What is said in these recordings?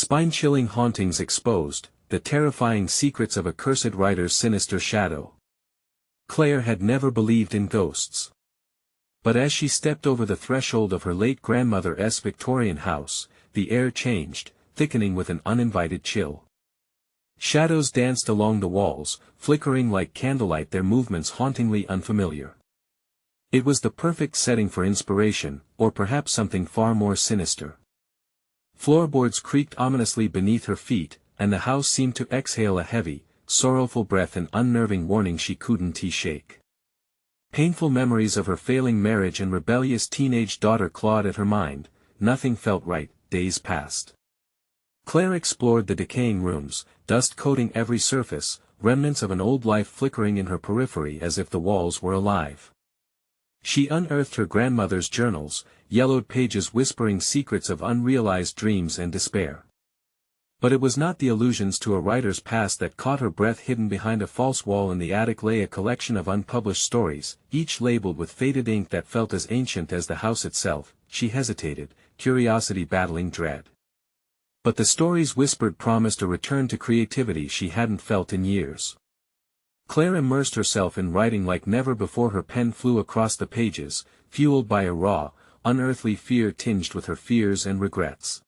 Spine-chilling hauntings exposed, the terrifying secrets of a cursed writer's sinister shadow. Claire had never believed in ghosts. But as she stepped over the threshold of her late grandmother's Victorian house, the air changed, thickening with an uninvited chill. Shadows danced along the walls, flickering like candlelight, their movements hauntingly unfamiliar. It was the perfect setting for inspiration, or perhaps something far more sinister. Floorboards creaked ominously beneath her feet, and the house seemed to exhale a heavy, sorrowful breath, an unnerving warning she couldn't shake. Painful memories of her failing marriage and rebellious teenage daughter clawed at her mind. Nothing felt right. Days passed. Claire explored the decaying rooms, dust coating every surface, remnants of an old life flickering in her periphery as if the walls were alive. She unearthed her grandmother's journals, yellowed pages whispering secrets of unrealized dreams and despair. But it was not the allusions to a writer's past that caught her breath. Hidden behind a false wall in the attic lay a collection of unpublished stories, each labeled with faded ink that felt as ancient as the house itself. She hesitated, curiosity battling dread. But the stories whispered promised a return to creativity she hadn't felt in years. Claire immersed herself in writing like never before. Her pen flew across the pages, fueled by a raw, unearthly fear tinged with her fears and regrets.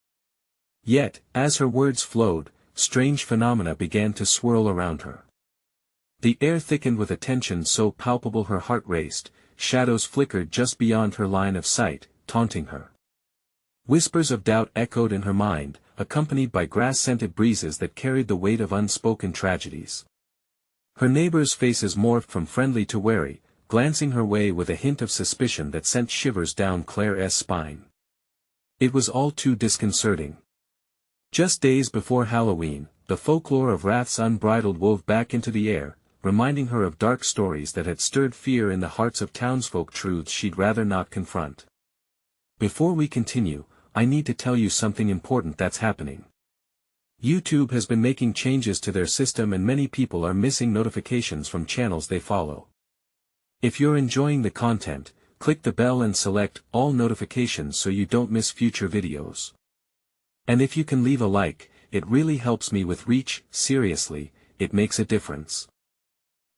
Yet, as her words flowed, strange phenomena began to swirl around her. The air thickened with a tension so palpable her heart raced, shadows flickered just beyond her line of sight, taunting her. Whispers of doubt echoed in her mind, accompanied by grass-scented breezes that carried the weight of unspoken tragedies. Her neighbors' faces morphed from friendly to wary, glancing her way with a hint of suspicion that sent shivers down Claire's spine. It was all too disconcerting. Just days before Halloween, the folklore of wraths unbridled wove back into the air, reminding her of dark stories that had stirred fear in the hearts of townsfolk, truths she'd rather not confront. Before we continue, I need to tell you something important that's happening. YouTube has been making changes to their system and many people are missing notifications from channels they follow. If you're enjoying the content, click the bell and select all notifications so you don't miss future videos. And if you can leave a like, it really helps me with reach. Seriously, it makes a difference.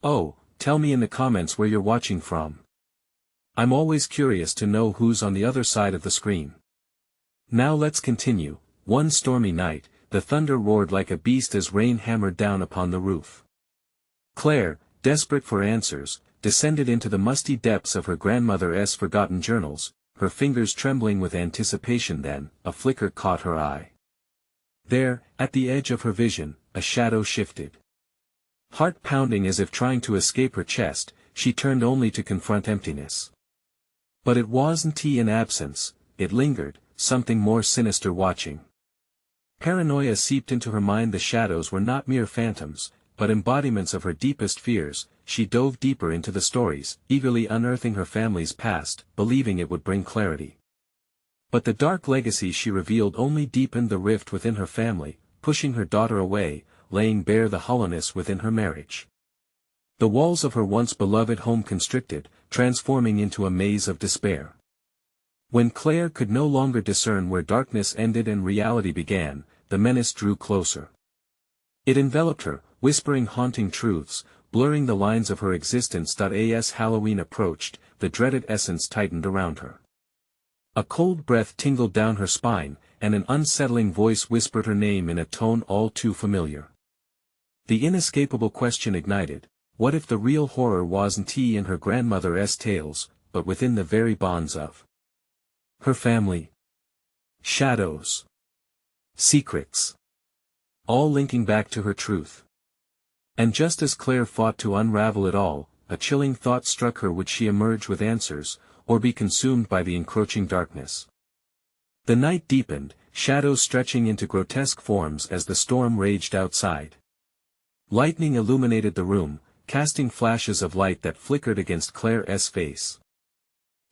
Oh, tell me in the comments where you're watching from. I'm always curious to know who's on the other side of the screen. Now let's continue. One stormy night, the thunder roared like a beast as rain hammered down upon the roof. Claire, desperate for answers, descended into the musty depths of her grandmother's forgotten journals, her fingers trembling with anticipation. Then, a flicker caught her eye. There, at the edge of her vision, a shadow shifted. Heart pounding as if trying to escape her chest, she turned only to confront emptiness. But it wasn't an absence, it lingered, something more sinister watching. Paranoia seeped into her mind. The shadows were not mere phantoms, but embodiments of her deepest fears. She dove deeper into the stories, eagerly unearthing her family's past, believing it would bring clarity. But the dark legacy she revealed only deepened the rift within her family, pushing her daughter away, laying bare the hollowness within her marriage. The walls of her once beloved home constricted, transforming into a maze of despair. When Claire could no longer discern where darkness ended and reality began, the menace drew closer. It enveloped her, whispering haunting truths, blurring the lines of her existence. As Halloween approached, the dreaded essence tightened around her. A cold breath tingled down her spine, and an unsettling voice whispered her name in a tone all too familiar. The inescapable question ignited: what if the real horror wasn't in her grandmother's tales, but within the very bonds of her family? Shadows. Secrets. All linking back to her truth. And just as Claire fought to unravel it all, a chilling thought struck her: would she emerge with answers, or be consumed by the encroaching darkness? The night deepened, shadows stretching into grotesque forms as the storm raged outside. Lightning illuminated the room, casting flashes of light that flickered against Claire's face.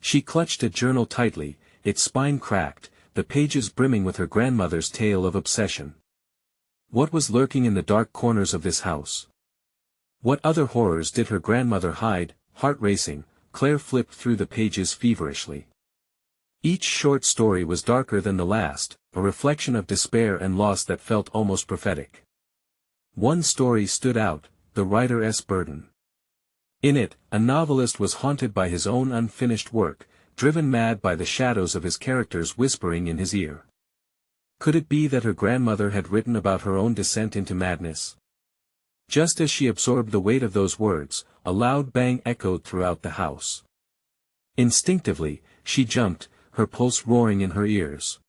She clutched a journal tightly, its spine cracked, the pages brimming with her grandmother's tale of obsession. What was lurking in the dark corners of this house? What other horrors did her grandmother hide? Heart racing, Claire flipped through the pages feverishly. Each short story was darker than the last, a reflection of despair and loss that felt almost prophetic. One story stood out, the writer's burden. In it, a novelist was haunted by his own unfinished work, driven mad by the shadows of his characters whispering in his ear. Could it be that her grandmother had written about her own descent into madness? Just as she absorbed the weight of those words, a loud bang echoed throughout the house. Instinctively, she jumped, her pulse roaring in her ears.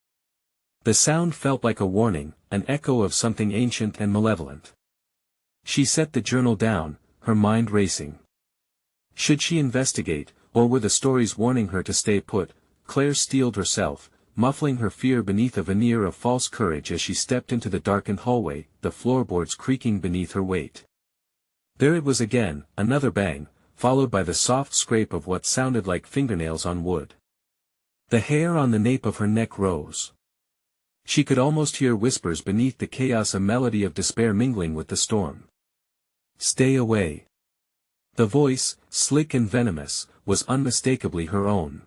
The sound felt like a warning, an echo of something ancient and malevolent. She set the journal down, her mind racing. Should she investigate, or were the stories warning her to stay put? Claire steeled herself, muffling her fear beneath a veneer of false courage as she stepped into the darkened hallway, the floorboards creaking beneath her weight. There it was again, another bang, followed by the soft scrape of what sounded like fingernails on wood. The hair on the nape of her neck rose. She could almost hear whispers beneath the chaos, a melody of despair mingling with the storm. "Stay away." The voice, slick and venomous, was unmistakably her own.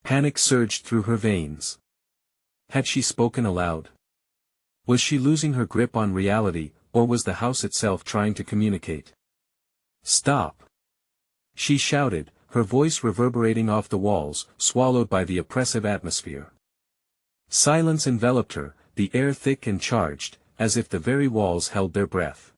Panic surged through her veins. Had she spoken aloud? Was she losing her grip on reality, or was the house itself trying to communicate? "Stop!" she shouted, her voice reverberating off the walls, swallowed by the oppressive atmosphere. Silence enveloped her, the air thick and charged, as if the very walls held their breath.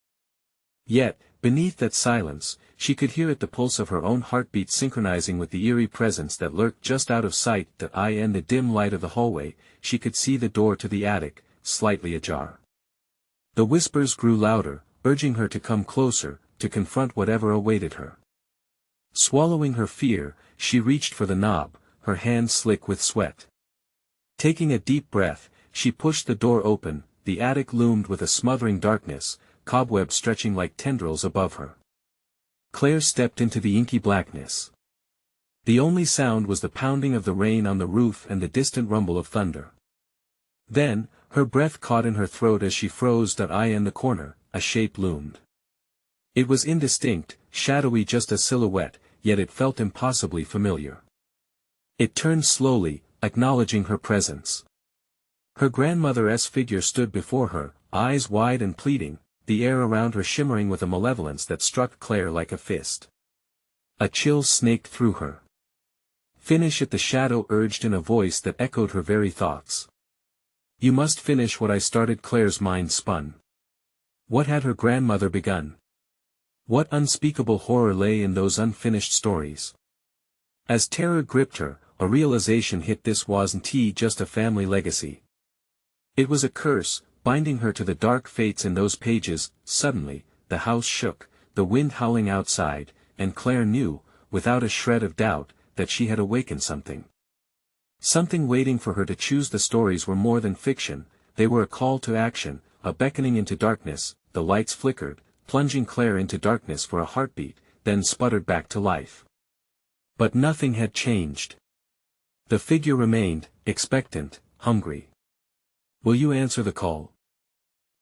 Yet, beneath that silence, she could hear it, the pulse of her own heartbeat synchronizing with the eerie presence that lurked just out of sight. In the dim light of the hallway, she could see the door to the attic, slightly ajar. The whispers grew louder, urging her to come closer, to confront whatever awaited her. Swallowing her fear, she reached for the knob, her hands slick with sweat. Taking a deep breath, she pushed the door open. The attic loomed with a smothering darkness, cobwebs stretching like tendrils above her. Claire stepped into the inky blackness. The only sound was the pounding of the rain on the roof and the distant rumble of thunder. Then, her breath caught in her throat as she froze. In the corner, a shape loomed. It was indistinct, shadowy, just a silhouette, yet it felt impossibly familiar. It turned slowly, acknowledging her presence. Her grandmother's figure stood before her, eyes wide and pleading, the air around her shimmering with a malevolence that struck Claire like a fist. A chill snaked through her. "Finish it," the shadow urged in a voice that echoed her very thoughts. "You must finish what I started." Claire's mind spun. What had her grandmother begun? What unspeakable horror lay in those unfinished stories? As terror gripped her, a realization hit: this wasn't just a family legacy. It was a curse, binding her to the dark fates in those pages. Suddenly, the house shook, the wind howling outside, and Claire knew, without a shred of doubt, that she had awakened something. Something waiting for her to choose. The stories were more than fiction, they were a call to action, a beckoning into darkness. The lights flickered, plunging Claire into darkness for a heartbeat, then sputtered back to life. But nothing had changed. The figure remained, expectant, hungry. "Will you answer the call?"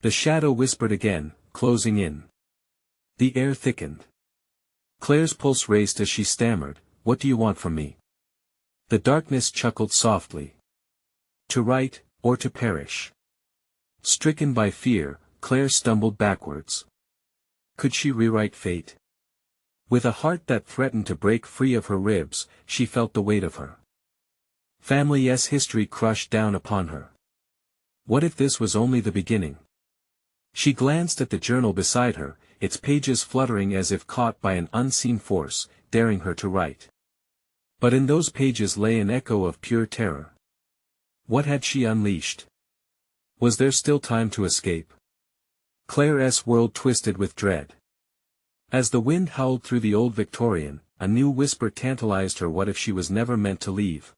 The shadow whispered again, closing in. The air thickened. Claire's pulse raced as she stammered, "What do you want from me?" The darkness chuckled softly. "To write, or to perish." Stricken by fear, Claire stumbled backwards. Could she rewrite fate? With a heart that threatened to break free of her ribs, she felt the weight of her family's history crushed down upon her. What if this was only the beginning? She glanced at the journal beside her, its pages fluttering as if caught by an unseen force, daring her to write. But in those pages lay an echo of pure terror. What had she unleashed? Was there still time to escape? Claire's world twisted with dread. As the wind howled through the old Victorian, a new whisper tantalized her: what if she was never meant to leave?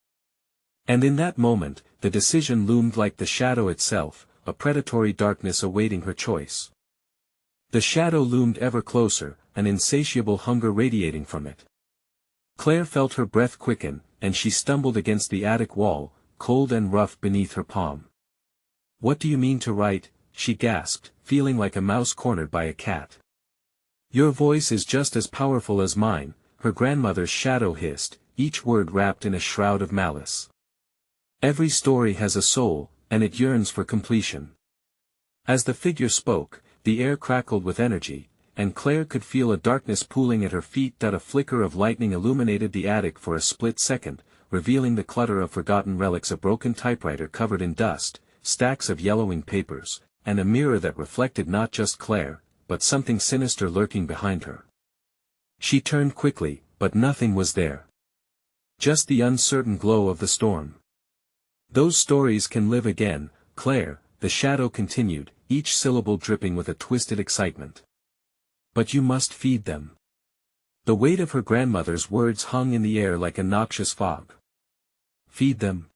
And in that moment, the decision loomed like the shadow itself, a predatory darkness awaiting her choice. The shadow loomed ever closer, an insatiable hunger radiating from it. Claire felt her breath quicken, and she stumbled against the attic wall, cold and rough beneath her palm. "What do you mean to write?" she gasped, feeling like a mouse cornered by a cat. "Your voice is just as powerful as mine," her grandmother's shadow hissed, each word wrapped in a shroud of malice. "Every story has a soul, and it yearns for completion. As the figure spoke, the air crackled with energy, and Claire could feel a darkness pooling at her feet. A flicker of lightning illuminated the attic for a split second, revealing the clutter of forgotten relics: a broken typewriter covered in dust, stacks of yellowing papers, and a mirror that reflected not just Claire, but something sinister lurking behind her. She turned quickly, but nothing was there. Just the uncertain glow of the storm. "Those stories can live again, Claire," the shadow continued, each syllable dripping with a twisted excitement. "But you must feed them." The weight of her grandmother's words hung in the air like a noxious fog. "Feed them?"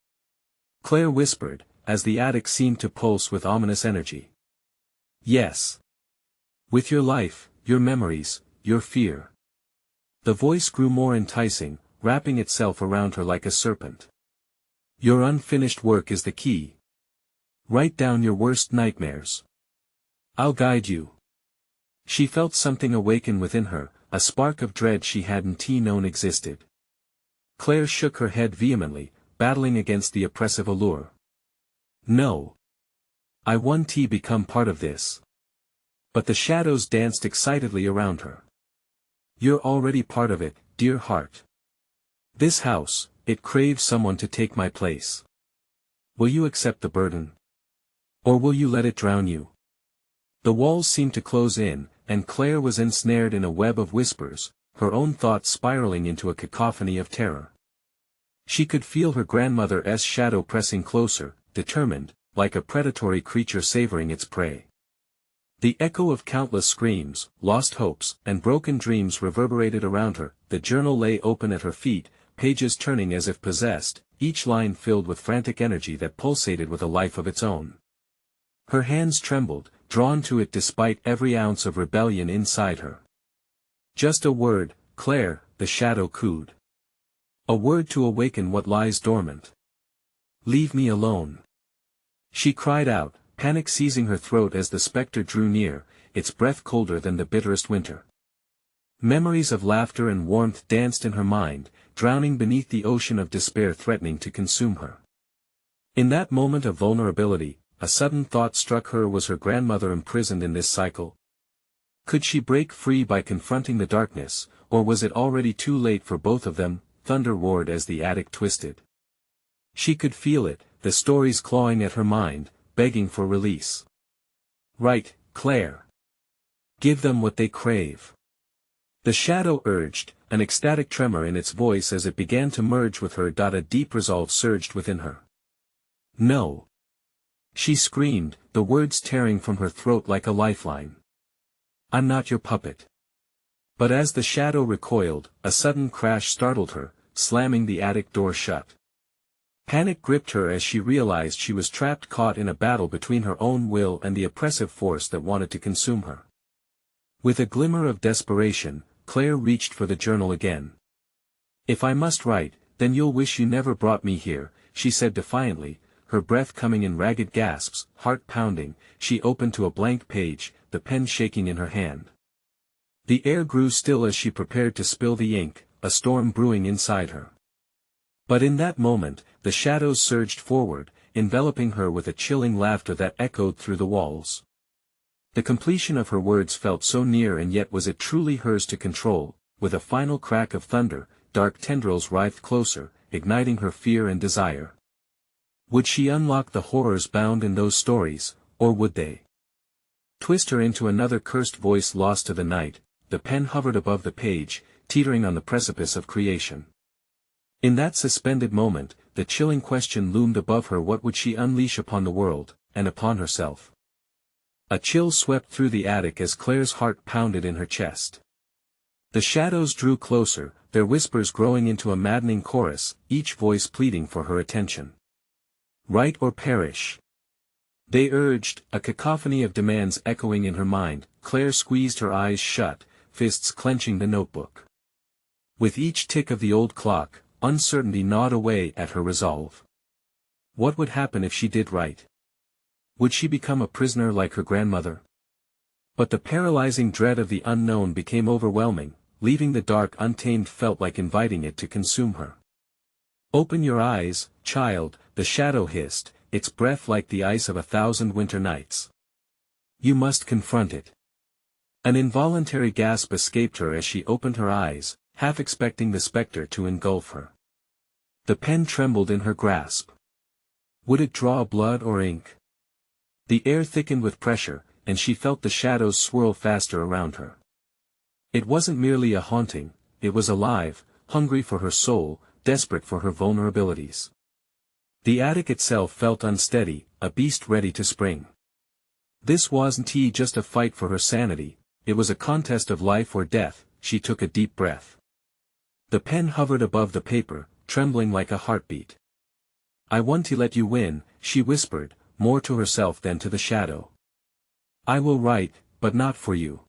Claire whispered, as the attic seemed to pulse with ominous energy. "Yes. With your life, your memories, your fear." The voice grew more enticing, wrapping itself around her like a serpent. "Your unfinished work is the key. Write down your worst nightmares. I'll guide you." She felt something awaken within her, a spark of dread she hadn't known existed. Claire shook her head vehemently, battling against the oppressive allure. "No. I want to become part of this." But the shadows danced excitedly around her. "You're already part of it, dear heart. This house, it craves someone to take my place. Will you accept the burden? Or will you let it drown you?" The walls seemed to close in, and Claire was ensnared in a web of whispers, her own thoughts spiraling into a cacophony of terror. She could feel her grandmother's shadow pressing closer, determined, like a predatory creature savoring its prey. The echo of countless screams, lost hopes, and broken dreams reverberated around her. The journal lay open at her feet, pages turning as if possessed, each line filled with frantic energy that pulsated with a life of its own. Her hands trembled, drawn to it despite every ounce of rebellion inside her. "Just a word, Claire," the shadow cooed. "A word to awaken what lies dormant. Leave me alone." She cried out, panic seizing her throat as the spectre drew near, its breath colder than the bitterest winter. Memories of laughter and warmth danced in her mind, drowning beneath the ocean of despair threatening to consume her. In that moment of vulnerability, a sudden thought struck her: was her grandmother imprisoned in this cycle? Could she break free by confronting the darkness, or was it already too late for both of them? Thunder roared as the attic twisted. She could feel it, the stories clawing at her mind, begging for release. "Right, Claire. Give them what they crave." The shadow urged, an ecstatic tremor in its voice as it began to merge with her. A deep resolve surged within her. "No." She screamed, the words tearing from her throat like a lifeline. "I'm not your puppet." But as the shadow recoiled, a sudden crash startled her, slamming the attic door shut. Panic gripped her as she realized she was trapped, caught in a battle between her own will and the oppressive force that wanted to consume her. With a glimmer of desperation, Claire reached for the journal again. "If I must write, then you'll wish you never brought me here," she said defiantly, her breath coming in ragged gasps, heart pounding. She opened to a blank page, the pen shaking in her hand. The air grew still as she prepared to spill the ink, a storm brewing inside her. But in that moment, the shadows surged forward, enveloping her with a chilling laughter that echoed through the walls. The completion of her words felt so near, and yet was it truly hers to control? With a final crack of thunder, dark tendrils writhed closer, igniting her fear and desire. Would she unlock the horrors bound in those stories, or would they twist her into another cursed voice lost to the night? The pen hovered above the page, teetering on the precipice of creation. In that suspended moment, the chilling question loomed above her: what would she unleash upon the world, and upon herself? A chill swept through the attic as Claire's heart pounded in her chest. The shadows drew closer, their whispers growing into a maddening chorus, each voice pleading for her attention. "Write or perish," they urged, a cacophony of demands echoing in her mind. Claire squeezed her eyes shut, fists clenching the notebook. With each tick of the old clock, uncertainty gnawed away at her resolve. What would happen if she did write? Would she become a prisoner like her grandmother? But the paralyzing dread of the unknown became overwhelming, leaving the dark untamed, felt like inviting it to consume her. "Open your eyes, child," the shadow hissed, its breath like the ice of 1,000 winter nights. You must confront it. An involuntary gasp escaped her as she opened her eyes, half expecting the spectre to engulf her. The pen trembled in her grasp. Would it draw blood or ink? The air thickened with pressure, and she felt the shadows swirl faster around her. It wasn't merely a haunting, it was alive, hungry for her soul, desperate for her vulnerabilities. The attic itself felt unsteady, a beast ready to spring. This wasn't just a fight for her sanity, it was a contest of life or death. She took a deep breath. The pen hovered above the paper, trembling like a heartbeat. I want to let you win, she whispered, more to herself than to the shadow. I will write, but not for you.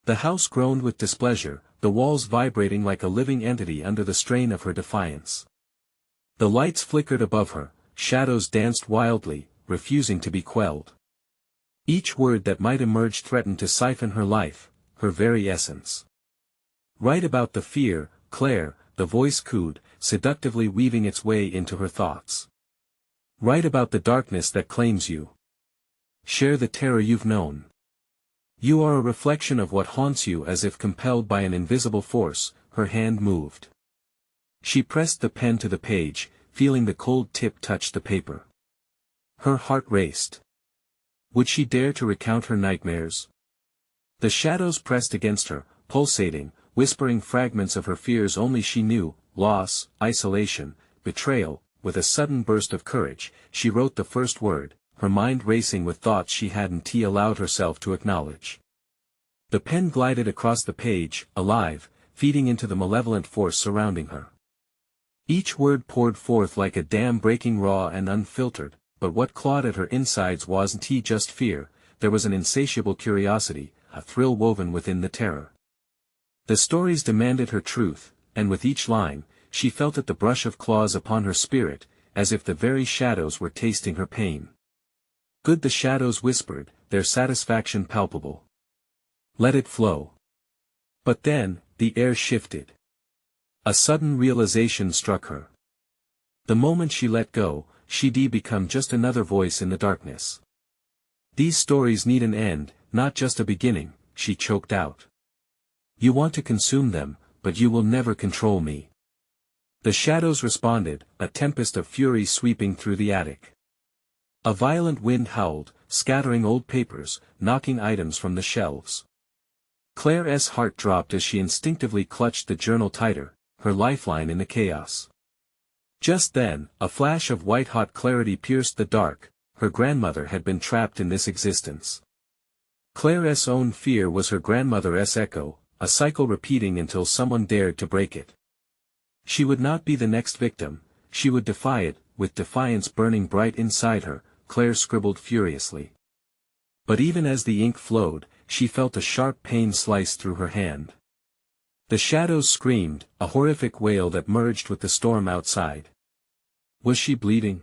The house groaned with displeasure, the walls vibrating like a living entity under the strain of her defiance. The lights flickered above her, shadows danced wildly, refusing to be quelled. Each word that might emerge threatened to siphon her life, her very essence. Write about the fear, Claire, the voice cooed, seductively weaving its way into her thoughts. Write about the darkness that claims you. Share the terror you've known. You are a reflection of what haunts you. As if compelled by an invisible force, her hand moved. She pressed the pen to the page, feeling the cold tip touch the paper. Her heart raced. Would she dare to recount her nightmares? The shadows pressed against her, pulsating, whispering fragments of her fears only she knew: loss, isolation, betrayal. With a sudden burst of courage, she wrote the first word, her mind racing with thoughts she hadn't allowed herself to acknowledge. The pen glided across the page, alive, feeding into the malevolent force surrounding her. Each word poured forth like a dam breaking raw and unfiltered, but what clawed at her insides wasn't just fear, there was an insatiable curiosity, a thrill woven within the terror. The stories demanded her truth, and with each line, she felt it the brush of claws upon her spirit, as if the very shadows were tasting her pain. Good, the shadows whispered, their satisfaction palpable. Let it flow. But then, the air shifted. A sudden realization struck her. The moment she let go, she'd become just another voice in the darkness. These stories need an end, not just a beginning, she choked out. You want to consume them, but you will never control me. The shadows responded, a tempest of fury sweeping through the attic. A violent wind howled, scattering old papers, knocking items from the shelves. Claire's heart dropped as she instinctively clutched the journal tighter, her lifeline in the chaos. Just then, a flash of white-hot clarity pierced the dark. Her grandmother had been trapped in this existence. Claire's own fear was her grandmother's echo, a cycle repeating until someone dared to break it. She would not be the next victim, she would defy it. With defiance burning bright inside her, Claire scribbled furiously. But even as the ink flowed, she felt a sharp pain slice through her hand. The shadows screamed, a horrific wail that merged with the storm outside. Was she bleeding?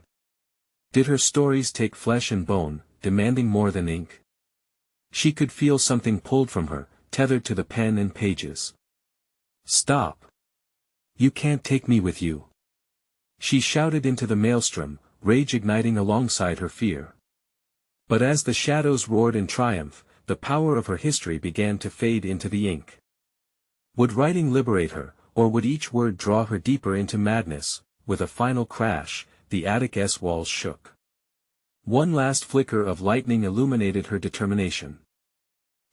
Did her stories take flesh and bone, demanding more than ink? She could feel something pulled from her, tethered to the pen and pages. Stop! You can't take me with you! She shouted into the maelstrom, rage igniting alongside her fear. But as the shadows roared in triumph, the power of her history began to fade into the ink. Would writing liberate her, or would each word draw her deeper into madness? With a final crash, the attic's walls shook. One last flicker of lightning illuminated her determination.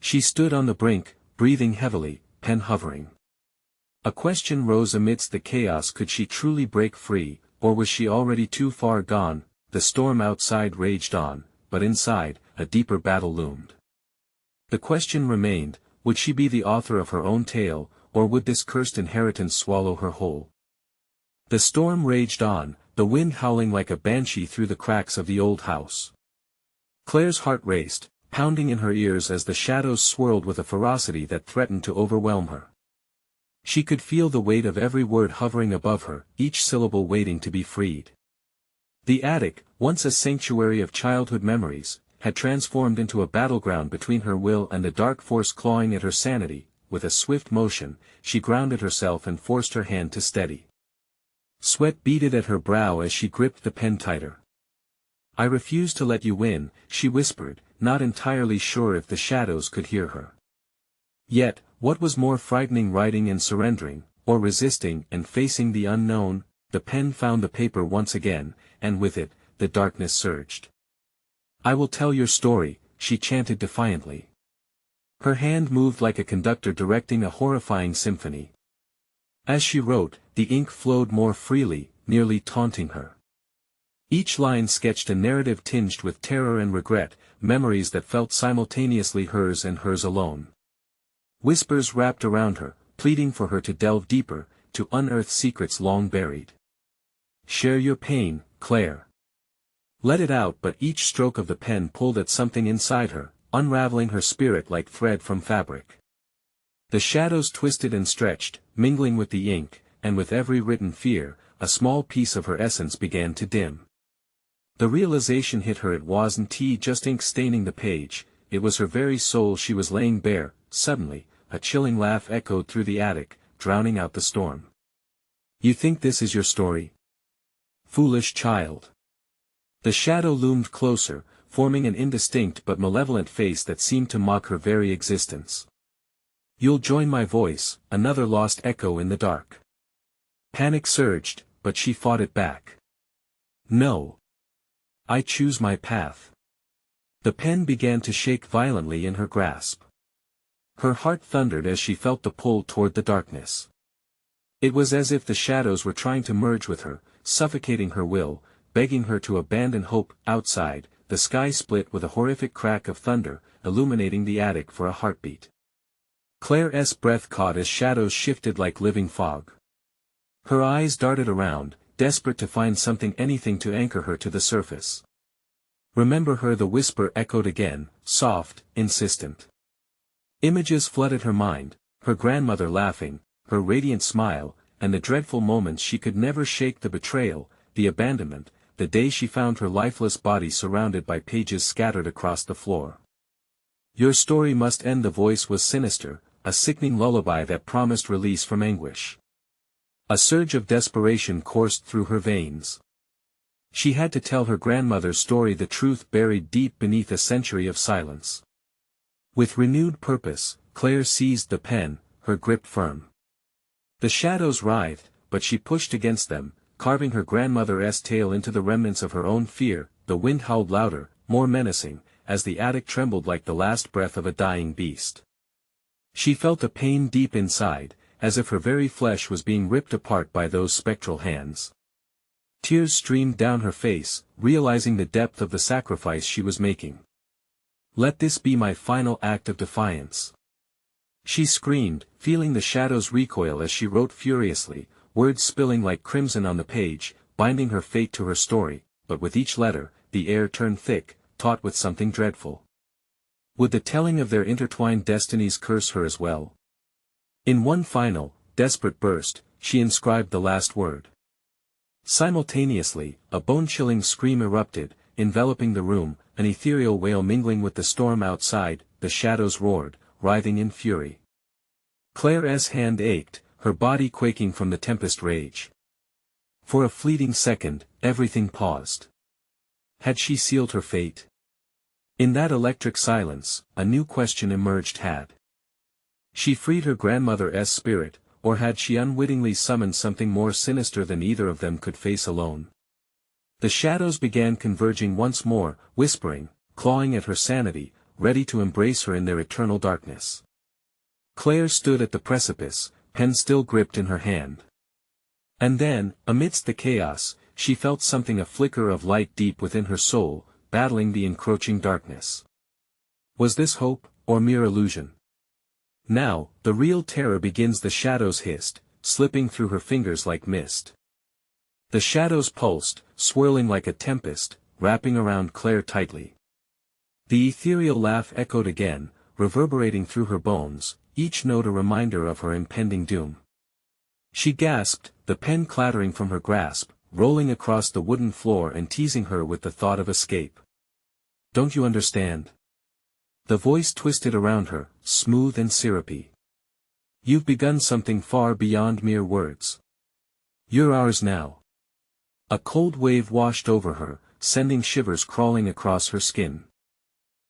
She stood on the brink, breathing heavily, pen hovering. A question rose amidst the chaos: could she truly break free, or was she already too far gone? The storm outside raged on, but inside, a deeper battle loomed. The question remained: would she be the author of her own tale, or would this cursed inheritance swallow her whole? The storm raged on, the wind howling like a banshee through the cracks of the old house. Claire's heart raced, pounding in her ears as the shadows swirled with a ferocity that threatened to overwhelm her. She could feel the weight of every word hovering above her, each syllable waiting to be freed. The attic, once a sanctuary of childhood memories, had transformed into a battleground between her will and the dark force clawing at her sanity. With a swift motion, she grounded herself and forced her hand to steady. Sweat beaded at her brow as she gripped the pen tighter. I refuse to let you win, she whispered, not entirely sure if the shadows could hear her. Yet, what was more frightening, writing and surrendering, or resisting and facing the unknown? The pen found the paper once again, and with it, the darkness surged. I will tell your story, she chanted defiantly. Her hand moved like a conductor directing a horrifying symphony. As she wrote, the ink flowed more freely, nearly taunting her. Each line sketched a narrative tinged with terror and regret, memories that felt simultaneously hers and hers alone. Whispers wrapped around her, pleading for her to delve deeper, to unearth secrets long buried. Share your pain, Claire. Let it out, but each stroke of the pen pulled at something inside her, unraveling her spirit like thread from fabric. The shadows twisted and stretched, mingling with the ink, and with every written fear, a small piece of her essence began to dim. The realization hit her, it wasn't just ink staining the page, it was her very soul she was laying bare. Suddenly, a chilling laugh echoed through the attic, drowning out the storm. You think this is your story? Foolish child. The shadow loomed closer, forming an indistinct but malevolent face that seemed to mock her very existence. You'll join my voice, another lost echo in the dark. Panic surged, but she fought it back. No. I choose my path. The pen began to shake violently in her grasp. Her heart thundered as she felt the pull toward the darkness. It was as if the shadows were trying to merge with her, suffocating her will, begging her to abandon hope. Outside, the sky split with a horrific crack of thunder, illuminating the attic for a heartbeat. Claire's breath caught as shadows shifted like living fog. Her eyes darted around, desperate to find something, anything to anchor her to the surface. Remember her, the whisper echoed again, soft, insistent. Images flooded her mind, her grandmother laughing, her radiant smile, and the dreadful moments she could never shake, the betrayal, the abandonment, the day she found her lifeless body surrounded by pages scattered across the floor. Your story must end. The voice was sinister, a sickening lullaby that promised release from anguish. A surge of desperation coursed through her veins. She had to tell her grandmother's story, the truth buried deep beneath a century of silence. With renewed purpose, Claire seized the pen, her grip firm. The shadows writhed, but she pushed against them, carving her grandmother's tale into the remnants of her own fear. The wind howled louder, more menacing, as the attic trembled like the last breath of a dying beast. She felt a pain deep inside, as if her very flesh was being ripped apart by those spectral hands. Tears streamed down her face, realizing the depth of the sacrifice she was making. Let this be my final act of defiance. She screamed, feeling the shadows recoil as she wrote furiously, words spilling like crimson on the page, binding her fate to her story. But with each letter, the air turned thick, taut with something dreadful. Would the telling of their intertwined destinies curse her as well? In one final, desperate burst, she inscribed the last word. Simultaneously, a bone-chilling scream erupted, enveloping the room, an ethereal wail mingling with the storm outside. The shadows roared, writhing in fury. Claire's hand ached, her body quaking from the tempest rage. For a fleeting second, everything paused. Had she sealed her fate? In that electric silence, a new question emerged. Had she freed her grandmother's spirit, or had she unwittingly summoned something more sinister than either of them could face alone? The shadows began converging once more, whispering, clawing at her sanity, ready to embrace her in their eternal darkness. Claire stood at the precipice, pen still gripped in her hand. And then, amidst the chaos, she felt something, a flicker of light deep within her soul, battling the encroaching darkness. Was this hope, or mere illusion? Now, the real terror begins, the shadows hissed, slipping through her fingers like mist. The shadows pulsed, swirling like a tempest, wrapping around Claire tightly. The ethereal laugh echoed again, reverberating through her bones, each note a reminder of her impending doom. She gasped, the pen clattering from her grasp, rolling across the wooden floor and teasing her with the thought of escape. Don't you understand? The voice twisted around her, smooth and syrupy. You've begun something far beyond mere words. You're ours now. A cold wave washed over her, sending shivers crawling across her skin.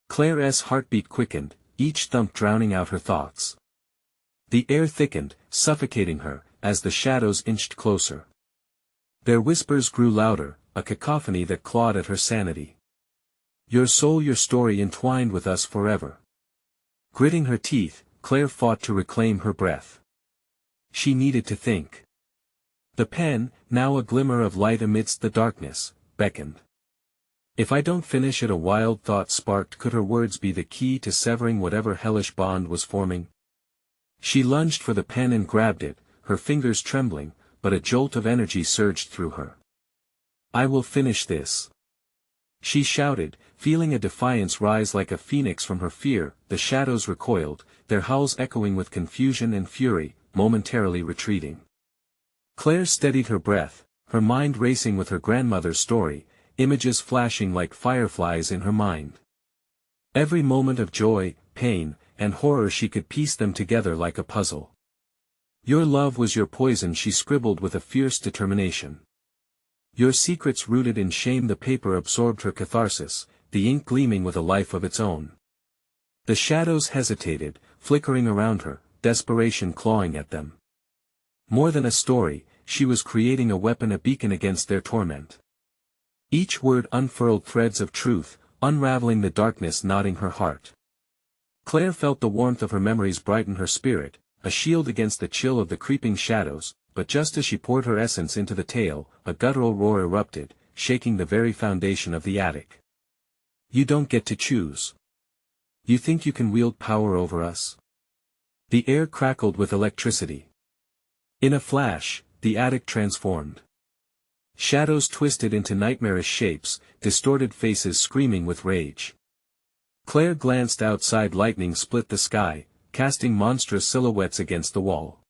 Claire's heartbeat quickened, each thump drowning out her thoughts. The air thickened, suffocating her, as the shadows inched closer. Their whispers grew louder, a cacophony that clawed at her sanity. Your soul, your story entwined with us forever. Gritting her teeth, Claire fought to reclaim her breath. She needed to think. The pen, now a glimmer of light amidst the darkness, beckoned. If I don't finish it, a wild thought sparked. Could her words be the key to severing whatever hellish bond was forming? She lunged for the pen and grabbed it, her fingers trembling, but a jolt of energy surged through her. I will finish this. She shouted, feeling a defiance rise like a phoenix from her fear. The shadows recoiled, their howls echoing with confusion and fury, momentarily retreating. Claire steadied her breath, her mind racing with her grandmother's story, images flashing like fireflies in her mind. Every moment of joy, pain, and horror, she could piece them together like a puzzle. Your love was your poison, she scribbled with a fierce determination. Your secrets rooted in shame. The paper absorbed her catharsis, the ink gleaming with a life of its own. The shadows hesitated, flickering around her, desperation clawing at them. More than a story, she was creating a weapon, a beacon against their torment. Each word unfurled threads of truth, unraveling the darkness knotting her heart. Claire felt the warmth of her memories brighten her spirit, a shield against the chill of the creeping shadows, but just as she poured her essence into the tale, a guttural roar erupted, shaking the very foundation of the attic. You don't get to choose. You think you can wield power over us? The air crackled with electricity. In a flash, the attic transformed. Shadows twisted into nightmarish shapes, distorted faces screaming with rage. Claire glanced outside. Lightning split the sky, casting monstrous silhouettes against the wall.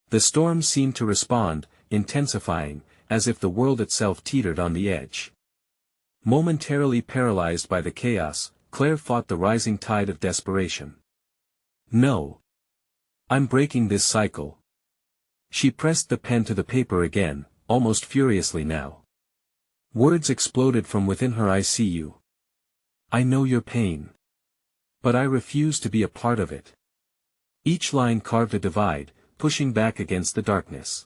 The storm seemed to respond, intensifying, as if the world itself teetered on the edge. Momentarily paralyzed by the chaos, Claire fought the rising tide of desperation. No. I'm breaking this cycle. She pressed the pen to the paper again, almost furiously now. Words exploded from within her. I see you. I know your pain. But I refuse to be a part of it. Each line carved a divide, pushing back against the darkness.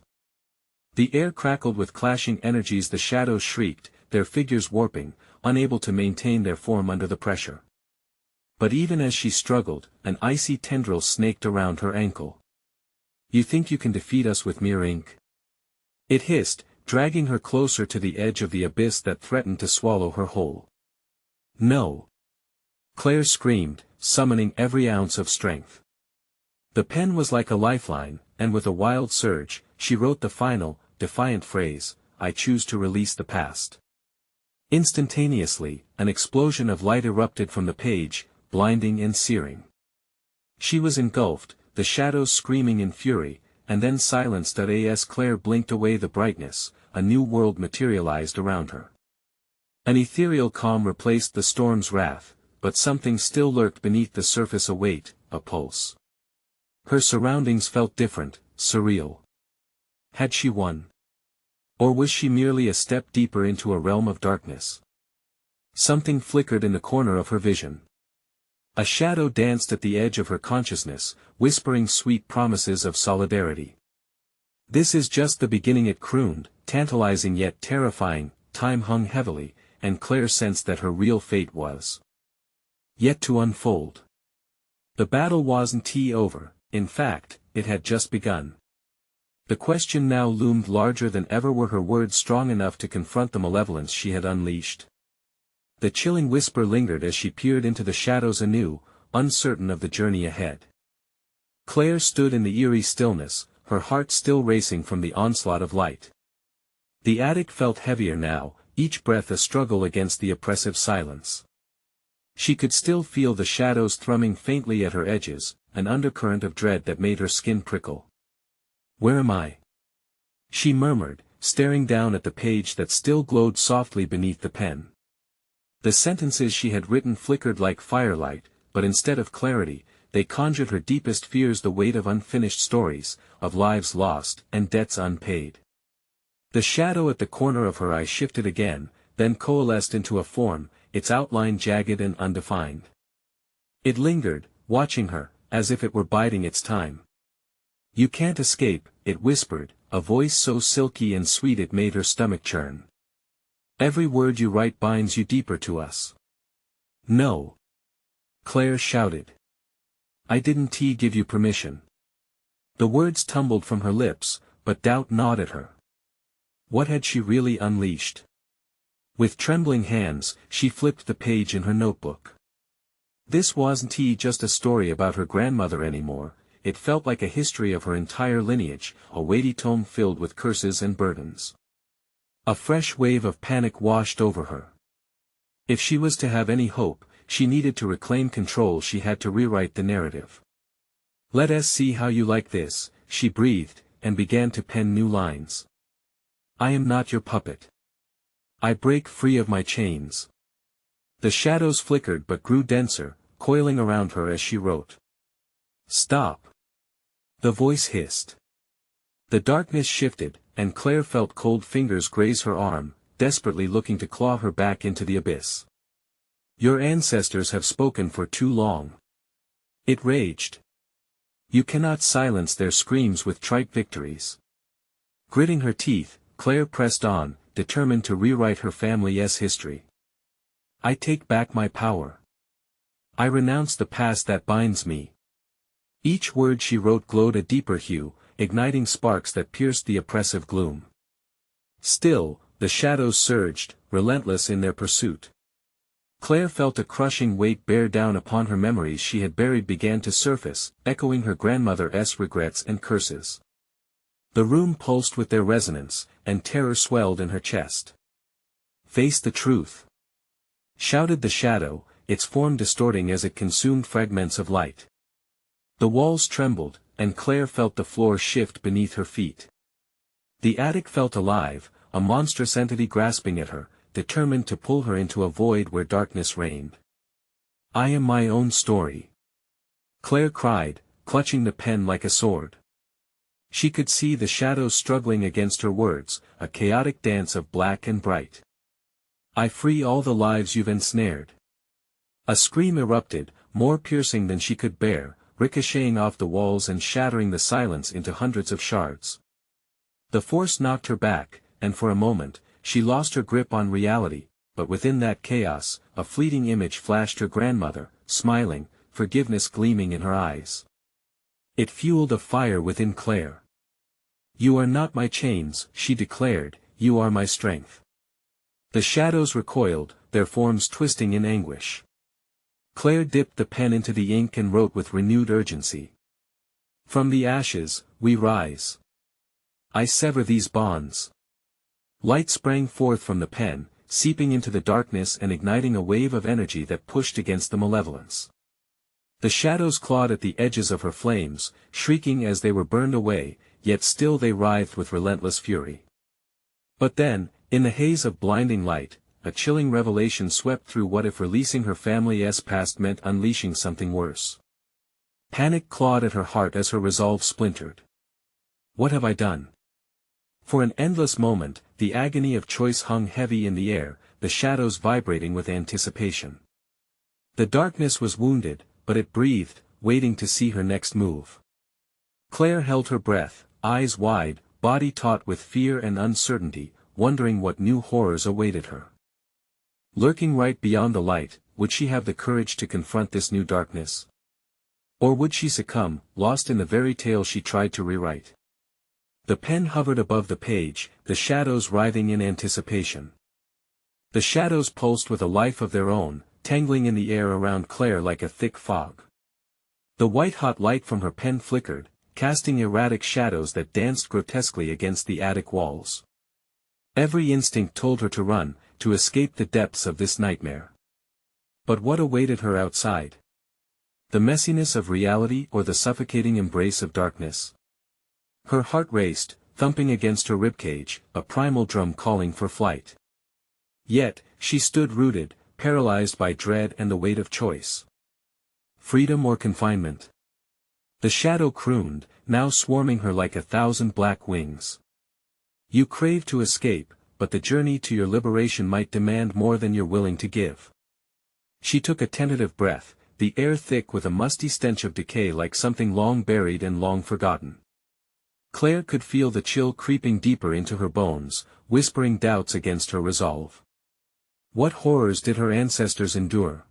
The air crackled with clashing energies. The shadows shrieked, their figures warping, unable to maintain their form under the pressure. But even as she struggled, an icy tendril snaked around her ankle. You think you can defeat us with mere ink? It hissed, dragging her closer to the edge of the abyss that threatened to swallow her whole. No. Claire screamed, summoning every ounce of strength. The pen was like a lifeline, and with a wild surge, she wrote the final, defiant phrase, I choose to release the past. Instantaneously, an explosion of light erupted from the page, blinding and searing. She was engulfed, the shadows screaming in fury, and then silenced. As Claire blinked away the brightness, a new world materialized around her. An ethereal calm replaced the storm's wrath, but something still lurked beneath the surface, a weight, a pulse. Her surroundings felt different, surreal. Had she won? Or was she merely a step deeper into a realm of darkness? Something flickered in the corner of her vision. A shadow danced at the edge of her consciousness, whispering sweet promises of solidarity. This is just the beginning, it crooned, tantalizing yet terrifying. Time hung heavily, and Claire sensed that her real fate was yet to unfold. The battle wasn't over, in fact, it had just begun. The question now loomed larger than ever: were her words strong enough to confront the malevolence she had unleashed? The chilling whisper lingered as she peered into the shadows anew, uncertain of the journey ahead. Claire stood in the eerie stillness, her heart still racing from the onslaught of light. The attic felt heavier now, each breath a struggle against the oppressive silence. She could still feel the shadows thrumming faintly at her edges, an undercurrent of dread that made her skin prickle. Where am I? She murmured, staring down at the page that still glowed softly beneath the pen. The sentences she had written flickered like firelight, but instead of clarity, they conjured her deepest fears: the weight of unfinished stories, of lives lost and debts unpaid. The shadow at the corner of her eye shifted again, then coalesced into a form, its outline jagged and undefined. It lingered, watching her, as if it were biding its time. "You can't escape," it whispered, a voice so silky and sweet it made her stomach churn. "Every word you write binds you deeper to us." "No!" Claire shouted. "I didn't give you permission." The words tumbled from her lips, but doubt gnawed at her. What had she really unleashed? With trembling hands, she flipped the page in her notebook. This wasn't just a story about her grandmother anymore, it felt like a history of her entire lineage, a weighty tome filled with curses and burdens. A fresh wave of panic washed over her. If she was to have any hope, she needed to reclaim control. She had to rewrite the narrative. "Let us see how you like this," she breathed, and began to pen new lines. "I am not your puppet. I break free of my chains." The shadows flickered but grew denser, coiling around her as she wrote. "Stop!" the voice hissed. The darkness shifted, and Claire felt cold fingers graze her arm, desperately looking to claw her back into the abyss. "Your ancestors have spoken for too long," it raged. "You cannot silence their screams with trite victories." Gritting her teeth, Claire pressed on, determined to rewrite her family's history. "I take back my power. I renounce the past that binds me." Each word she wrote glowed a deeper hue, igniting sparks that pierced the oppressive gloom. Still, the shadows surged, relentless in their pursuit. Claire felt a crushing weight bear down upon her. Memories she had buried began to surface, echoing her grandmother's regrets and curses. The room pulsed with their resonance, and terror swelled in her chest. "Face the truth!" shouted the shadow, its form distorting as it consumed fragments of light. The walls trembled, and Claire felt the floor shift beneath her feet. The attic felt alive, a monstrous entity grasping at her, determined to pull her into a void where darkness reigned. "I am my own story," Claire cried, clutching the pen like a sword. She could see the shadows struggling against her words, a chaotic dance of black and bright. "I free all the lives you've ensnared." A scream erupted, more piercing than she could bear, ricocheting off the walls and shattering the silence into hundreds of shards. The force knocked her back, and for a moment, she lost her grip on reality, but within that chaos, a fleeting image flashed: her grandmother, smiling, forgiveness gleaming in her eyes. It fueled a fire within Claire. "You are not my chains," she declared, "you are my strength." The shadows recoiled, their forms twisting in anguish. Claire dipped the pen into the ink and wrote with renewed urgency. "From the ashes, we rise. I sever these bonds." Light sprang forth from the pen, seeping into the darkness and igniting a wave of energy that pushed against the malevolence. The shadows clawed at the edges of her flames, shrieking as they were burned away, yet still they writhed with relentless fury. But then, in the haze of blinding light, a chilling revelation swept through. What if releasing her family's past meant unleashing something worse? Panic clawed at her heart as her resolve splintered. What have I done? For an endless moment, the agony of choice hung heavy in the air, the shadows vibrating with anticipation. The darkness was wounded, but it breathed, waiting to see her next move. Claire held her breath, eyes wide, body taut with fear and uncertainty, wondering what new horrors awaited her. Lurking right beyond the light, would she have the courage to confront this new darkness? Or would she succumb, lost in the very tale she tried to rewrite? The pen hovered above the page, the shadows writhing in anticipation. The shadows pulsed with a life of their own, tangling in the air around Claire like a thick fog. The white-hot light from her pen flickered, casting erratic shadows that danced grotesquely against the attic walls. Every instinct told her to run, to escape the depths of this nightmare. But what awaited her outside? The messiness of reality or the suffocating embrace of darkness? Her heart raced, thumping against her ribcage, a primal drum calling for flight. Yet, she stood rooted, paralyzed by dread and the weight of choice. Freedom or confinement? The shadow crooned, now swarming her like 1,000 black wings. You crave to escape, but the journey to your liberation might demand more than you're willing to give. She took a tentative breath, the air thick with a musty stench of decay like something long buried and long forgotten. Claire could feel the chill creeping deeper into her bones, whispering doubts against her resolve. What horrors did her ancestors endure?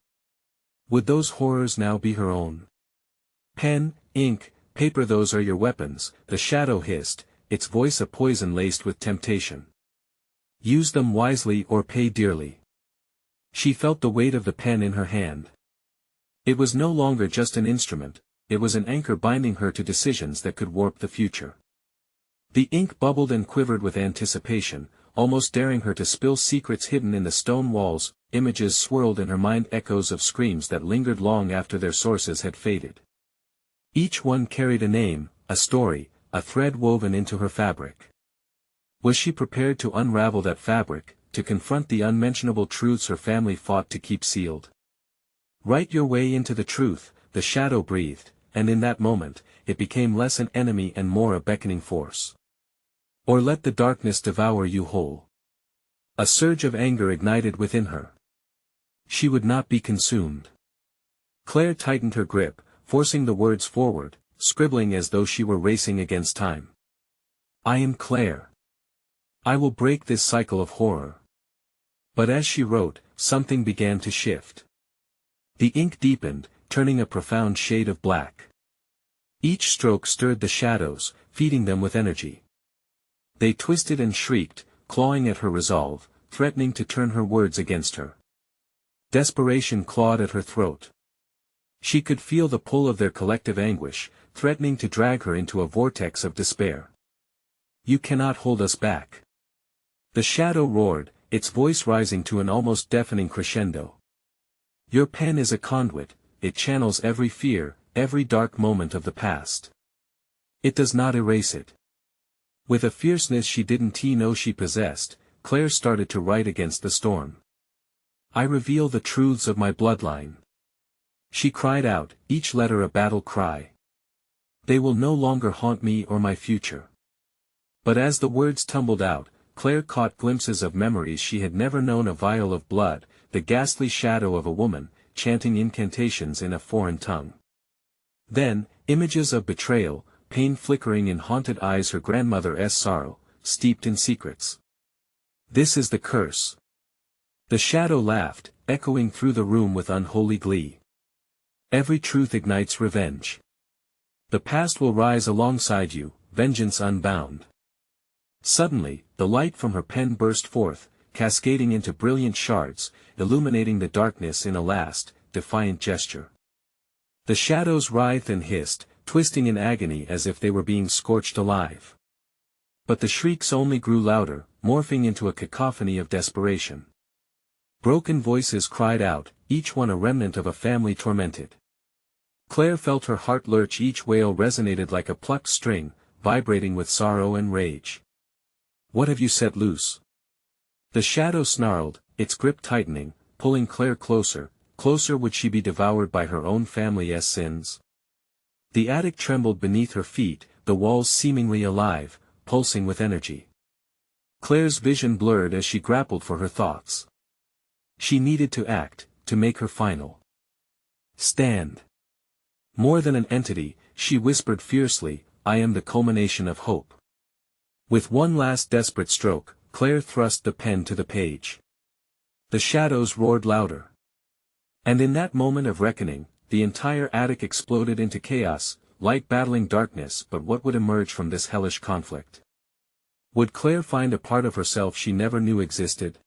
Would those horrors now be her own? Pen, ink, paper, those are your weapons, the shadow hissed, its voice a poison laced with temptation. Use them wisely or pay dearly. She felt the weight of the pen in her hand. It was no longer just an instrument, it was an anchor binding her to decisions that could warp the future. The ink bubbled and quivered with anticipation, almost daring her to spill secrets hidden in the stone walls. Images swirled in her mind, echoes of screams that lingered long after their sources had faded. Each one carried a name, a story, a thread woven into her fabric. Was she prepared to unravel that fabric, to confront the unmentionable truths her family fought to keep sealed? Write your way into the truth, the shadow breathed, and in that moment, it became less an enemy and more a beckoning force. Or let the darkness devour you whole. A surge of anger ignited within her. She would not be consumed. Claire tightened her grip, forcing the words forward, scribbling as though she were racing against time. I am Claire. I will break this cycle of horror. But as she wrote, something began to shift. The ink deepened, turning a profound shade of black. Each stroke stirred the shadows, feeding them with energy. They twisted and shrieked, clawing at her resolve, threatening to turn her words against her. Desperation clawed at her throat. She could feel the pull of their collective anguish, threatening to drag her into a vortex of despair. You cannot hold us back. The shadow roared, its voice rising to an almost deafening crescendo. Your pen is a conduit, it channels every fear, every dark moment of the past. It does not erase it. With a fierceness she didn't know she possessed, Claire started to write against the storm. I reveal the truths of my bloodline. She cried out, each letter a battle cry. They will no longer haunt me or my future. But as the words tumbled out, Claire caught glimpses of memories she had never known, a vial of blood, the ghastly shadow of a woman, chanting incantations in a foreign tongue. Then, images of betrayal, pain flickering in haunted eyes, her grandmother's sorrow, steeped in secrets. This is the curse. The shadow laughed, echoing through the room with unholy glee. Every truth ignites revenge. The past will rise alongside you, vengeance unbound. Suddenly, the light from her pen burst forth, cascading into brilliant shards, illuminating the darkness in a last, defiant gesture. The shadows writhed and hissed, twisting in agony as if they were being scorched alive. But the shrieks only grew louder, morphing into a cacophony of desperation. Broken voices cried out, each one a remnant of a family tormented. Claire felt her heart lurch, each wail resonated like a plucked string, vibrating with sorrow and rage. What have you set loose? The shadow snarled, its grip tightening, pulling Claire closer. Closer would she be devoured by her own family's sins? The attic trembled beneath her feet, the walls seemingly alive, pulsing with energy. Claire's vision blurred as she grappled for her thoughts. She needed to act, to make her final stand. More than an entity, she whispered fiercely, I am the culmination of hope. With one last desperate stroke, Claire thrust the pen to the page. The shadows roared louder. And in that moment of reckoning, the entire attic exploded into chaos, light battling darkness. But what would emerge from this hellish conflict? Would Claire find a part of herself she never knew existed?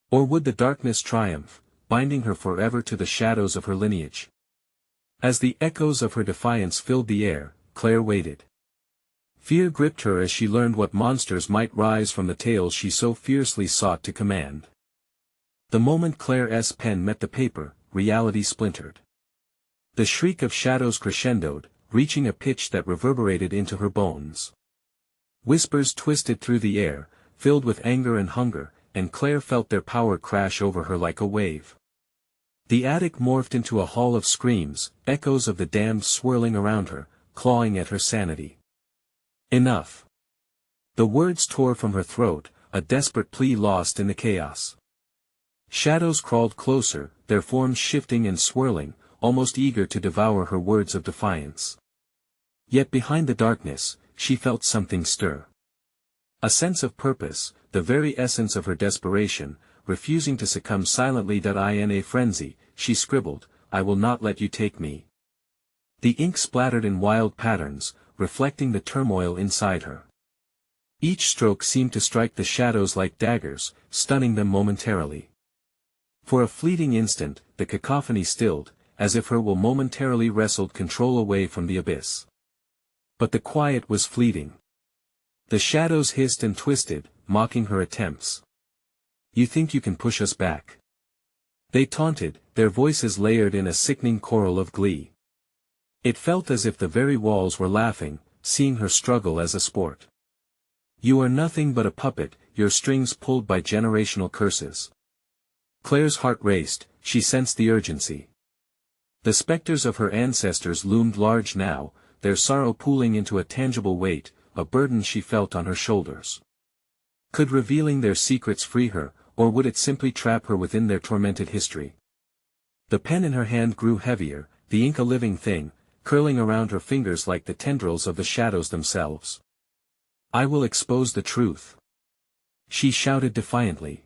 Or would the darkness triumph, binding her forever to the shadows of her lineage? As the echoes of her defiance filled the air, Claire waited. Fear gripped her as she learned what monsters might rise from the tales she so fiercely sought to command. The moment Claire's pen met the paper, reality splintered. The shriek of shadows crescendoed, reaching a pitch that reverberated into her bones. Whispers twisted through the air, filled with anger and hunger, and Claire felt their power crash over her like a wave. The attic morphed into a hall of screams, echoes of the damned swirling around her, clawing at her sanity. Enough. The words tore from her throat, a desperate plea lost in the chaos. Shadows crawled closer, their forms shifting and swirling, almost eager to devour her words of defiance. Yet behind the darkness, she felt something stir. A sense of purpose, the very essence of her desperation, refusing to succumb silently. In a frenzy, she scribbled, "I will not let you take me." The ink splattered in wild patterns, reflecting the turmoil inside her. Each stroke seemed to strike the shadows like daggers, stunning them momentarily. For a fleeting instant, the cacophony stilled, as if her will momentarily wrestled control away from the abyss. But the quiet was fleeting. The shadows hissed and twisted, mocking her attempts. "You think you can push us back?" They taunted, their voices layered in a sickening choral of glee. It felt as if the very walls were laughing, seeing her struggle as a sport. "You are nothing but a puppet, your strings pulled by generational curses." Claire's heart raced, she sensed the urgency. The specters of her ancestors loomed large now, their sorrow pooling into a tangible weight, a burden she felt on her shoulders. Could revealing their secrets free her, or would it simply trap her within their tormented history? The pen in her hand grew heavier, the ink a living thing, curling around her fingers like the tendrils of the shadows themselves. "I will expose the truth," she shouted defiantly.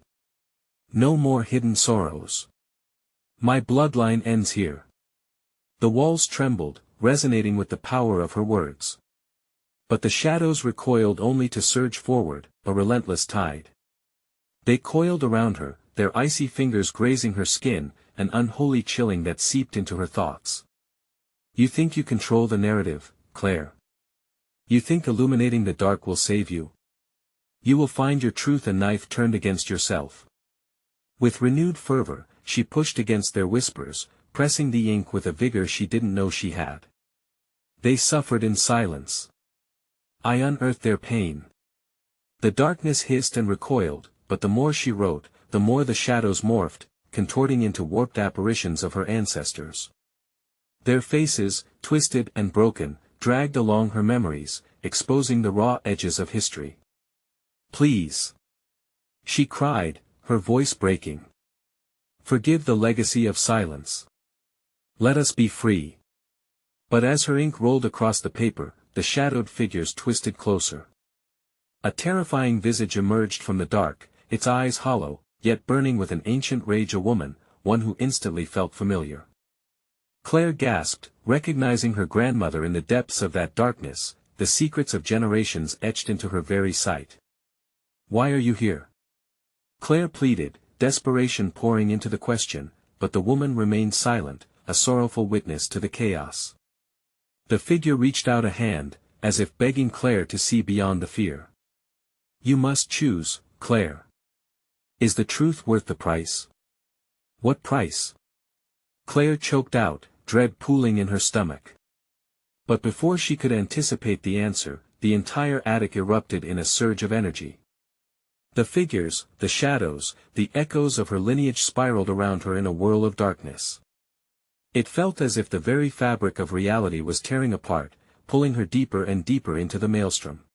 "No more hidden sorrows. My bloodline ends here." The walls trembled, resonating with the power of her words. But the shadows recoiled only to surge forward, a relentless tide. They coiled around her, their icy fingers grazing her skin, an unholy chilling that seeped into her thoughts. "You think you control the narrative, Claire? You think illuminating the dark will save you? You will find your truth a knife turned against yourself." With renewed fervor, she pushed against their whispers, pressing the ink with a vigor she didn't know she had. They suffered in silence. I unearthed their pain. The darkness hissed and recoiled, but the more she wrote, the more the shadows morphed, contorting into warped apparitions of her ancestors. Their faces, twisted and broken, dragged along her memories, exposing the raw edges of history. "Please," she cried, her voice breaking. "Forgive the legacy of silence. Let us be free." But as her ink rolled across the paper, the shadowed figures twisted closer. A terrifying visage emerged from the dark, its eyes hollow, yet burning with an ancient rage. A woman, one who instantly felt familiar. Claire gasped, recognizing her grandmother in the depths of that darkness, the secrets of generations etched into her very sight. "Why are you here?" Claire pleaded, desperation pouring into the question, but the woman remained silent, a sorrowful witness to the chaos. The figure reached out a hand, as if begging Claire to see beyond the fear. "You must choose, Claire. Is the truth worth the price?" "What price?" Claire choked out, dread pooling in her stomach. But before she could anticipate the answer, the entire attic erupted in a surge of energy. The figures, the shadows, the echoes of her lineage spiraled around her in a whirl of darkness. It felt as if the very fabric of reality was tearing apart, pulling her deeper and deeper into the maelstrom.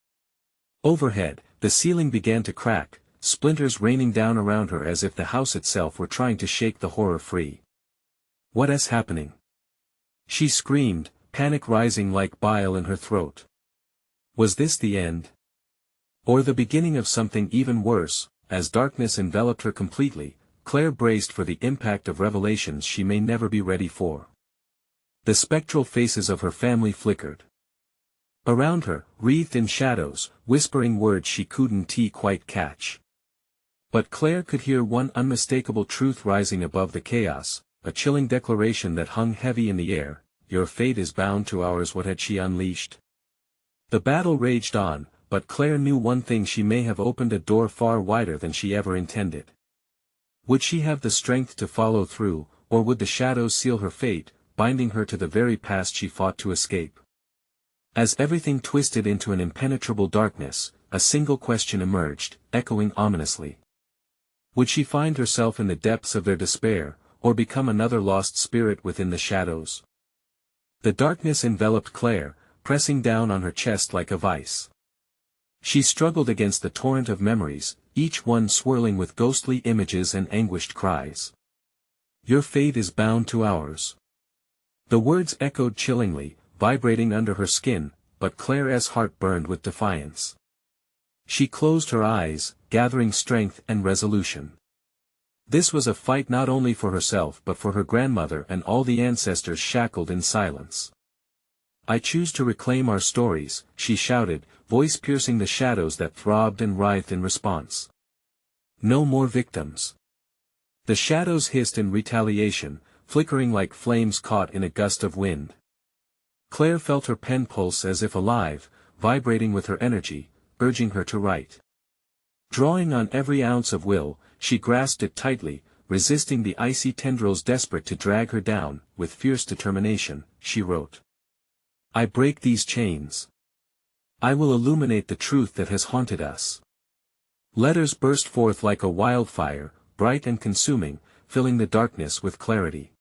Overhead, the ceiling began to crack, splinters raining down around her as if the house itself were trying to shake the horror free. "What is happening?" she screamed, panic rising like bile in her throat. Was this the end? Or the beginning of something even worse? As darkness enveloped her completely, Claire braced for the impact of revelations she may never be ready for. The spectral faces of her family flickered around her, wreathed in shadows, whispering words she couldn't quite catch. But Claire could hear one unmistakable truth rising above the chaos, a chilling declaration that hung heavy in the air: "Your fate is bound to ours." What had she unleashed? The battle raged on, but Claire knew one thing: she may have opened a door far wider than she ever intended. Would she have the strength to follow through, or would the shadows seal her fate, binding her to the very past she fought to escape? As everything twisted into an impenetrable darkness, a single question emerged, echoing ominously. Would she find herself in the depths of their despair, or become another lost spirit within the shadows? The darkness enveloped Claire, pressing down on her chest like a vice. She struggled against the torrent of memories, each one swirling with ghostly images and anguished cries. Your fate is bound to ours. The words echoed chillingly, vibrating under her skin, but Claire's heart burned with defiance. She closed her eyes, gathering strength and resolution. This was a fight not only for herself but for her grandmother and all the ancestors shackled in silence. I choose to reclaim our stories, she shouted, voice piercing the shadows that throbbed and writhed in response. No more victims. The shadows hissed in retaliation, flickering like flames caught in a gust of wind. Claire felt her pen pulse as if alive, vibrating with her energy, urging her to write. Drawing on every ounce of will, she grasped it tightly, resisting the icy tendrils desperate to drag her down. With fierce determination, she wrote. I break these chains. I will illuminate the truth that has haunted us. Letters burst forth like a wildfire, bright and consuming, filling the darkness with clarity.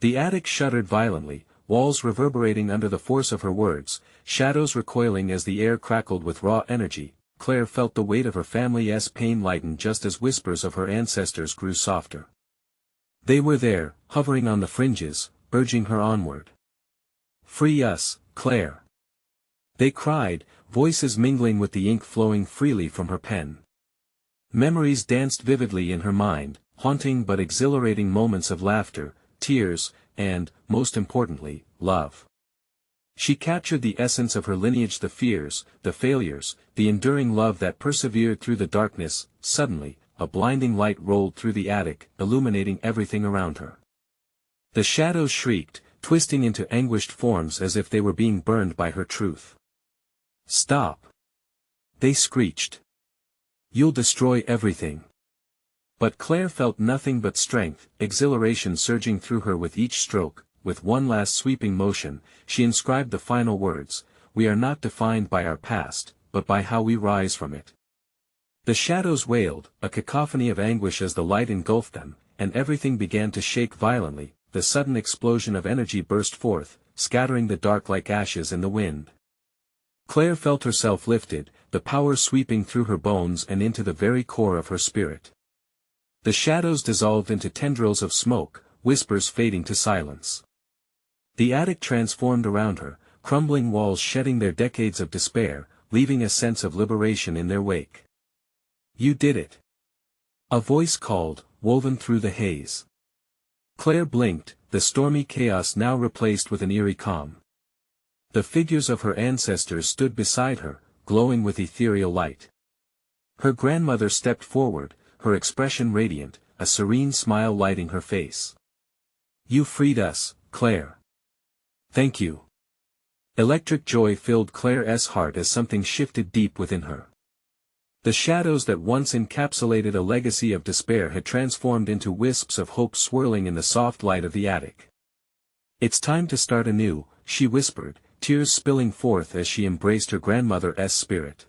The attic shuddered violently, walls reverberating under the force of her words, shadows recoiling as the air crackled with raw energy. Claire felt the weight of her family's pain lighten just as whispers of her ancestors grew softer. They were there, hovering on the fringes, urging her onward. Free us, Claire. They cried, voices mingling with the ink flowing freely from her pen. Memories danced vividly in her mind, haunting but exhilarating moments of laughter, tears, and, most importantly, love. She captured the essence of her lineage, the fears, the failures, the enduring love that persevered through the darkness. Suddenly, a blinding light rolled through the attic, illuminating everything around her. The shadows shrieked, twisting into anguished forms as if they were being burned by her truth. Stop! They screeched. You'll destroy everything. But Claire felt nothing but strength, exhilaration surging through her with each stroke. With one last sweeping motion, she inscribed the final words, we are not defined by our past, but by how we rise from it. The shadows wailed, a cacophony of anguish as the light engulfed them, and everything began to shake violently. The sudden explosion of energy burst forth, scattering the dark like ashes in the wind. Claire felt herself lifted, the power sweeping through her bones and into the very core of her spirit. The shadows dissolved into tendrils of smoke, whispers fading to silence. The attic transformed around her, crumbling walls shedding their decades of despair, leaving a sense of liberation in their wake. You did it. A voice called, woven through the haze. Claire blinked, the stormy chaos now replaced with an eerie calm. The figures of her ancestors stood beside her, glowing with ethereal light. Her grandmother stepped forward, her expression radiant, a serene smile lighting her face. You freed us, Claire. Thank you. Electric joy filled Claire's heart as something shifted deep within her. The shadows that once encapsulated a legacy of despair had transformed into wisps of hope swirling in the soft light of the attic. It's time to start anew, she whispered, tears spilling forth as she embraced her grandmother's spirit.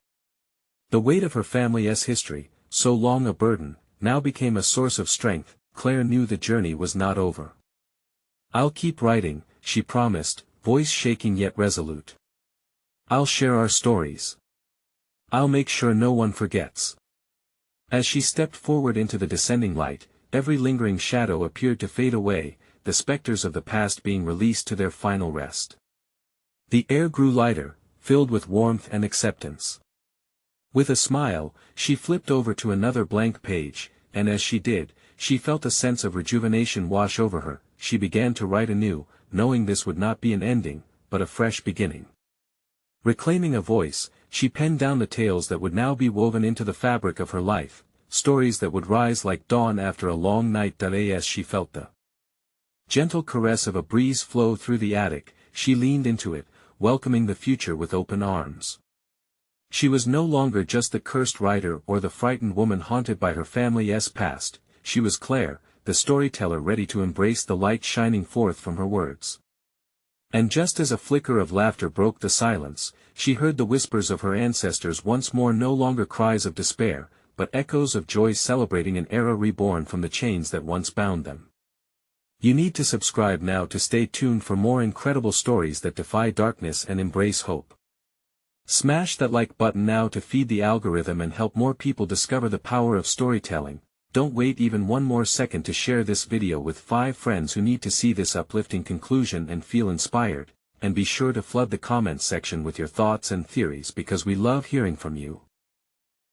The weight of her family's history, so long a burden, now became a source of strength. Claire knew the journey was not over. I'll keep writing, she promised, voice shaking yet resolute. I'll share our stories. I'll make sure no one forgets. As she stepped forward into the descending light, every lingering shadow appeared to fade away, the specters of the past being released to their final rest. The air grew lighter, filled with warmth and acceptance. With a smile, she flipped over to another blank page, and as she did, she felt a sense of rejuvenation wash over her. She began to write anew, knowing this would not be an ending, but a fresh beginning. Reclaiming a voice, she penned down the tales that would now be woven into the fabric of her life, stories that would rise like dawn after a long night. As she felt the gentle caress of a breeze flow through the attic, she leaned into it, welcoming the future with open arms. She was no longer just the cursed writer or the frightened woman haunted by her family's past. She was Claire, the storyteller ready to embrace the light shining forth from her words. And just as a flicker of laughter broke the silence, she heard the whispers of her ancestors once more, no longer cries of despair, but echoes of joy celebrating an era reborn from the chains that once bound them. You need to subscribe now to stay tuned for more incredible stories that defy darkness and embrace hope. Smash that like button now to feed the algorithm and help more people discover the power of storytelling. Don't wait even one more second to share this video with 5 friends who need to see this uplifting conclusion and feel inspired, and be sure to flood the comments section with your thoughts and theories because we love hearing from you.